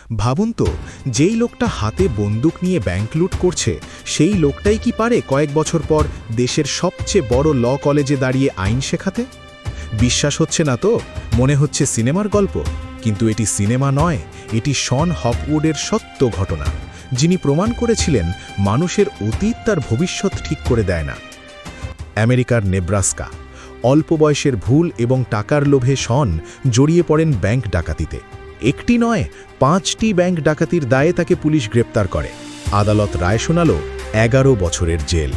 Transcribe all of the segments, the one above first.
ভাবুন তো, যেই লোকটা হাতে বন্দুক নিয়ে ব্যাংক লুট করছে সেই লোকটাই কি পারে কয়েক বছর পর দেশের সবচেয়ে বড় ল কলেজে দাঁড়িয়ে আইন শেখাতে? বিশ্বাস হচ্ছে না তো? মনে হচ্ছে সিনেমার গল্প, কিন্তু এটি সিনেমা নয়, এটি শন হপউডের সত্য ঘটনা, যিনি প্রমাণ করেছিলেন মানুষের অতীত তার ভবিষ্যৎ ঠিক করে দেয় না। আমেরিকার নেব্রাস্কা। অল্প বয়সের ভুল এবং টাকার লোভে শন জড়িয়ে পড়েন ব্যাংক ডাকাতিতে। একটি নয়, 5টি ব্যাংক ডাকাতির দায়ে তাকে পুলিশ গ্রেপ্তার করে। আদালত রায় শোনাল 11 বছরের জেল।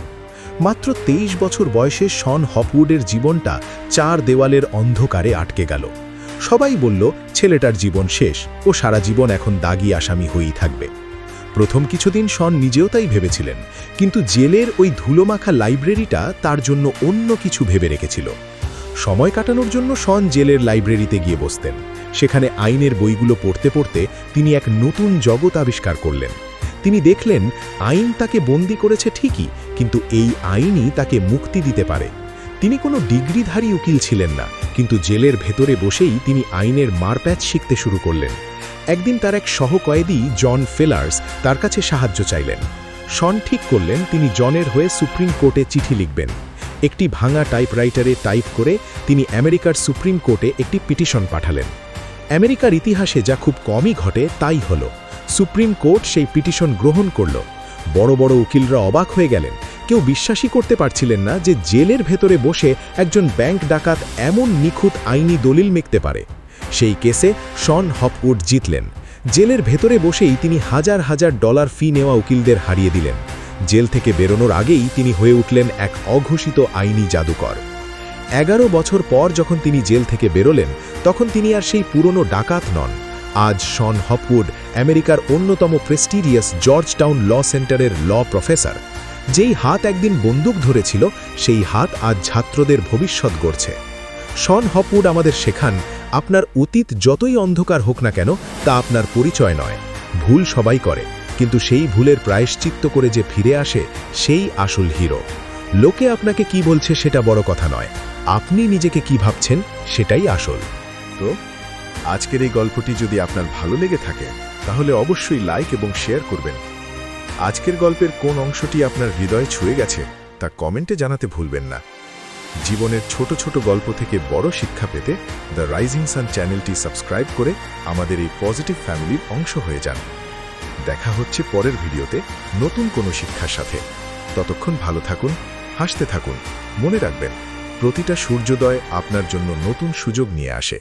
মাত্র 23 বছর বয়সে শন হপউডের জীবনটা 4 দেওয়ালের অন্ধকারে আটকে গেল। সবাই বলল ছেলেটার জীবন শেষ, ও সারা জীবন এখন দাগী আসামি হয়েই থাকবে। প্রথম কিছুদিন শন নিজেও তাই ভেবেছিলেন, কিন্তু জেলের ওই ধুলোমাখা লাইব্রেরিটা তার জন্য অন্য কিছু ভেবে রেখেছিল। সময় কাটানোর জন্য শন জেলের লাইব্রেরিতে গিয়ে বসতেন। সেখানে আইনের বইগুলো পড়তে পড়তে তিনি এক নতুন জগৎ আবিষ্কার করলেন। তিনি দেখলেন আইন তাকে বন্দী করেছে ঠিকই, কিন্তু এই আইনই তাকে মুক্তি দিতে পারে। তিনি কোনো ডিগ্রিধারী উকিল ছিলেন না, কিন্তু জেলের ভেতরে বসেই তিনি আইনের মারপ্যাচ শিখতে শুরু করলেন। একদিন তার এক সহকয়েদি জন ফেলার্স তার কাছে সাহায্য চাইলেন। শন ঠিক করলেন তিনি জনের হয়ে সুপ্রিম কোর্টে চিঠি লিখবেন। একটি ভাঙা টাইপরাইটারে টাইপ করে তিনি আমেরিকার সুপ্রিম কোর্টে একটি পিটিশন পাঠালেন। আমেরিকার ইতিহাসে যা খুব কমই ঘটে তাই হল, সুপ্রিম কোর্ট সেই পিটিশন গ্রহণ করল। বড় বড় উকিলরা অবাক হয়ে গেলেন। কেউ বিশ্বাসই করতে পারছিলেন না যে জেলের ভেতরে বসে একজন ব্যাংক ডাকাত এমন নিখুঁত আইনি দলিল মেখতে পারে। সেই কেসে শন হপউড জিতলেন। জেলের ভেতরে বসেই তিনি হাজার হাজার ডলার ফি নেওয়া উকিলদের হারিয়ে দিলেন। জেল থেকে বেরোনোর আগেই তিনি হয়ে উঠলেন এক অঘোষিত আইনি জাদুকর। 11 বছর পর যখন তিনি জেল থেকে বেরোলেন, তখন তিনি আর সেই পুরনো ডাকাত নন। আজ শন হপউড আমেরিকার অন্যতম প্রেস্টিজিয়াস জর্জ টাউন ল সেন্টারের ল প্রফেসর। যেই হাত একদিন বন্দুক ধরেছিল, সেই হাত আজ ছাত্রদের ভবিষ্যৎ গড়ছে। শন হপউড আমাদের শেখান, আপনার অতীত যতই অন্ধকার হোক না কেন, তা আপনার পরিচয় নয়। ভুল সবাই করে, কিন্তু সেই ভুলের প্রায়শ্চিত্ত করে যে ফিরে আসে, সেই আসল হিরো। লোকে আপনাকে কি বলছে সেটা বড় কথা নয়, আপনি নিজেকে কি ভাবছেন সেটাই আসল। তো আজকের এই গল্পটি যদি আপনার ভালো লেগে থাকে, তাহলে অবশ্যই লাইক এবং শেয়ার করবেন। আজকের গল্পের কোন অংশটি আপনার হৃদয়ে ছুঁয়ে গেছে তা কমেন্টে জানাতে ভুলবেন না। জীবনের ছোট ছোট গল্প থেকে বড় শিক্ষা পেতে দ্য রাইজিং সান চ্যানেলটি সাবস্ক্রাইব করে আমাদের এই পজিটিভ ফ্যামিলির অংশ হয়ে যান। দেখা হচ্ছে পরের ভিডিওতে নতুন কোনো শিক্ষার সাথে। ততক্ষণ ভালো থাকুন, হাসতে থাকুন। মনে রাখবেন, প্রতিটা সূর্যোদয় আপনার জন্য নতুন সুযোগ নিয়ে আসে।